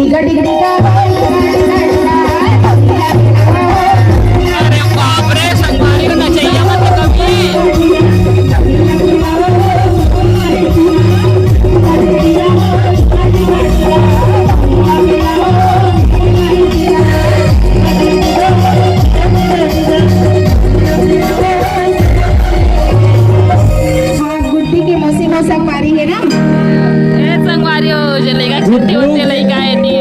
अरे बाप रे, संगवारी होना चाहिए मतलब कभी। गुड्डी के मौसी मौसम मारी है ना। संगवारी हो जलेगा छुट्टी होते लइका है नी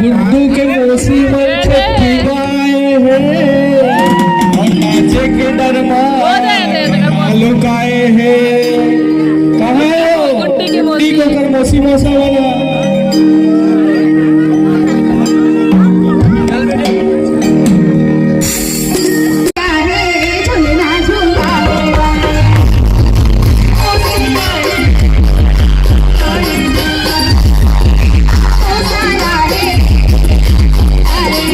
गुड्डू के मौसी में छठी गाए हैं और नाचे के दरबार लुकाए हैं। कहाँ है वो? गुड्डी की मौसी। गुड्डी को कर मौसी मौसा वाला। अरे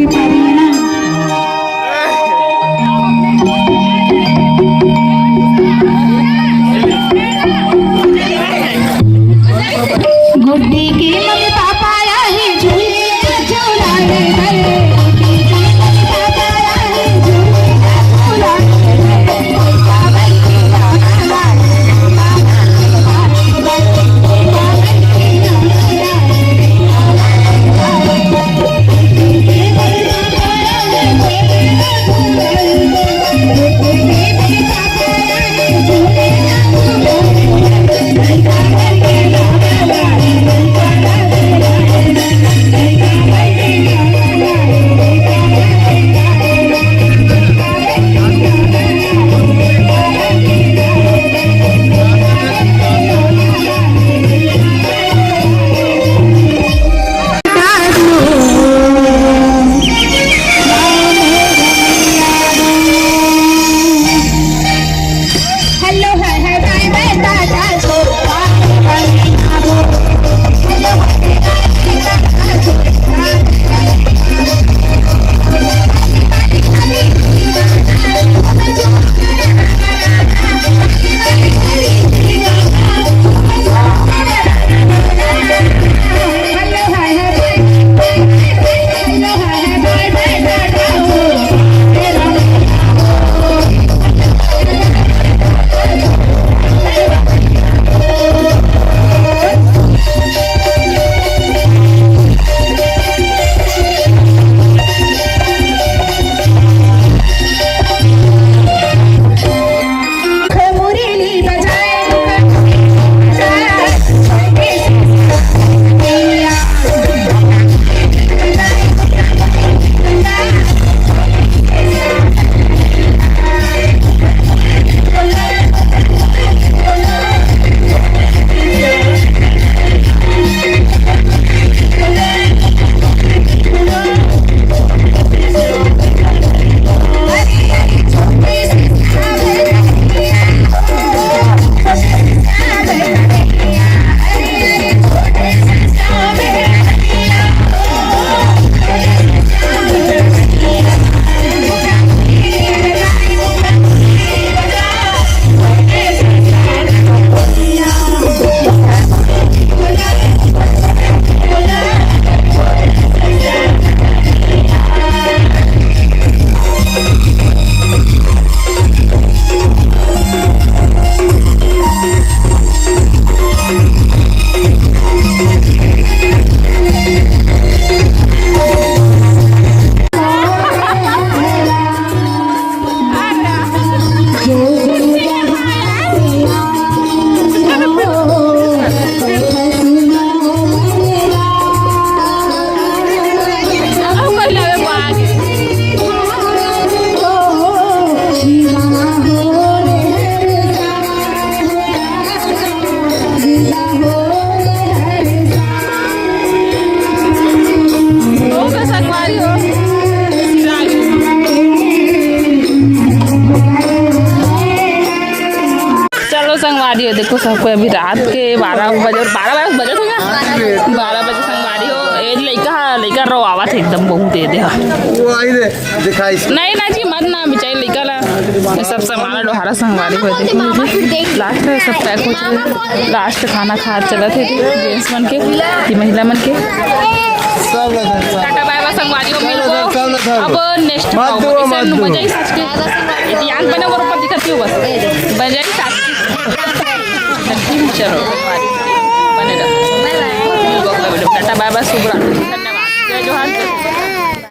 की पारी है ना। गुड्डी की मम्मी पापा आए झूले झूलाने गए, गुड्डी की मम्मी पापा आए झूले झूलाने गए, पागल की नाना संगवारी हो। देखो सबको अभी रात के 12 बजे हो गया 12 बजे संगवारी हो। ये लड़का रो आवा थे एकदम बहुत दे वो आई दे दिखाई नहीं ना जी मत ना बेचारे लड़का ला ये सब सामान डोहारा संगवारी हो। देखो लास्ट में सब पैक हो चुके। लास्ट खाना खा चला थे जेंट्स मन के महिला मन के सब टाटा बाय बाय संगवारी हो। अब नेक्स्ट मजा ही सच के यान बने और ऊपर दिखती हो बस बजाई सच चलो बने रहो टाटा बाय बाय शुभ रात्रि धन्यवाद जय जोहार।